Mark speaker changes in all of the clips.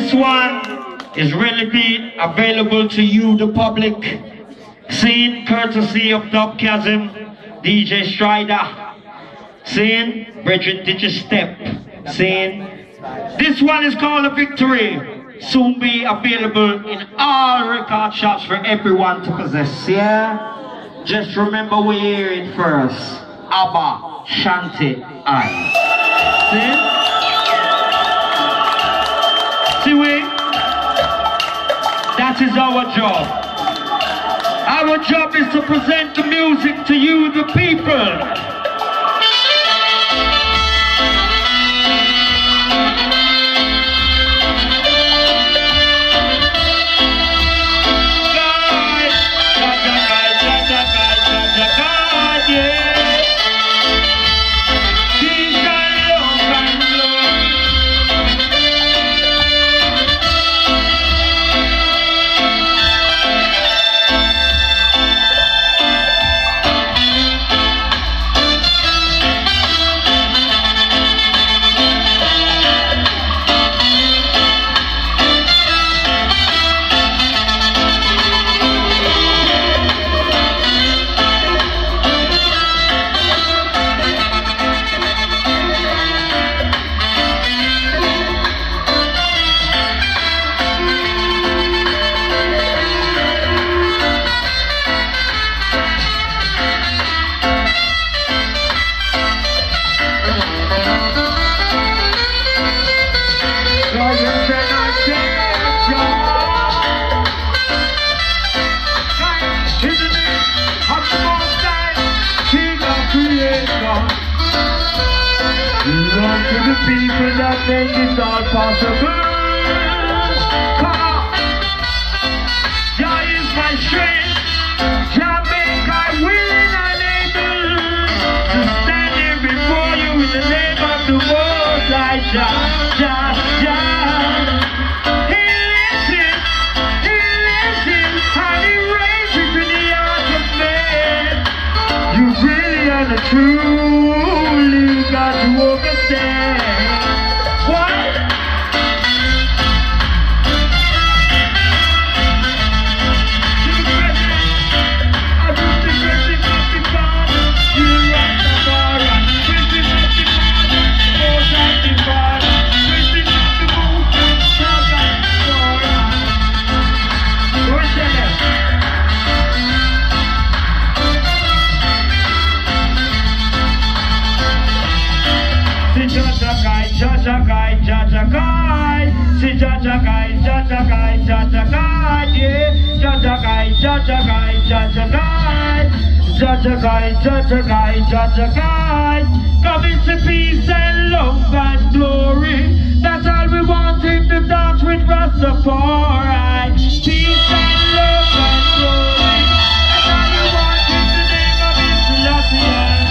Speaker 1: This one is really available to you, the public. Seen courtesy of Dub Chasm, DJ Strider. Seen Bridget did you step. Seen. This one is called A Victory. Soon be available in all record shops for everyone to possess. Yeah? Just remember we hear it first. Abba, Shanti, I. See we? That is our job. Our job is to present the music to you, the people. People that make it all possible. Jah is my strength. Jah make I willing and able to stand here before you in the name of the Most High. Jah, Jah, Jah. He listens, and He raises in the heart of man. You really are the truly got to understand. Come into peace and love and glory. That's all we want in the dance with Rastafari. Peace and love and glory. That's all we want in the name of Islam.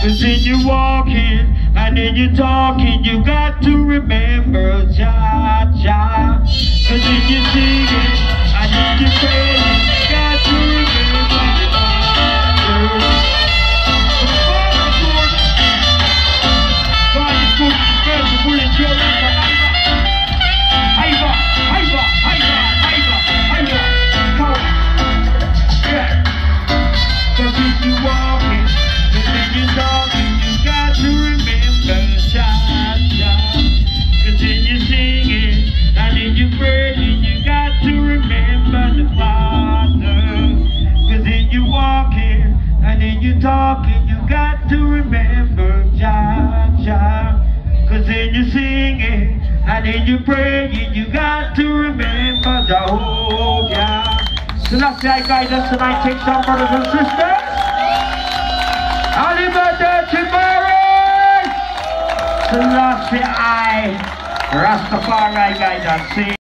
Speaker 1: Continue walking and then you talking. You got to remember Jah, Jah. Continue singing and then you praying. You got to remember talking, you got to remember Jah, Jah. Cause then you singing, and then you praying, you got to remember Jehovah. So that's the guidance tonight. Take some brothers and sisters. Happy birthday to Mary! So that's the Rastafari guidance. See?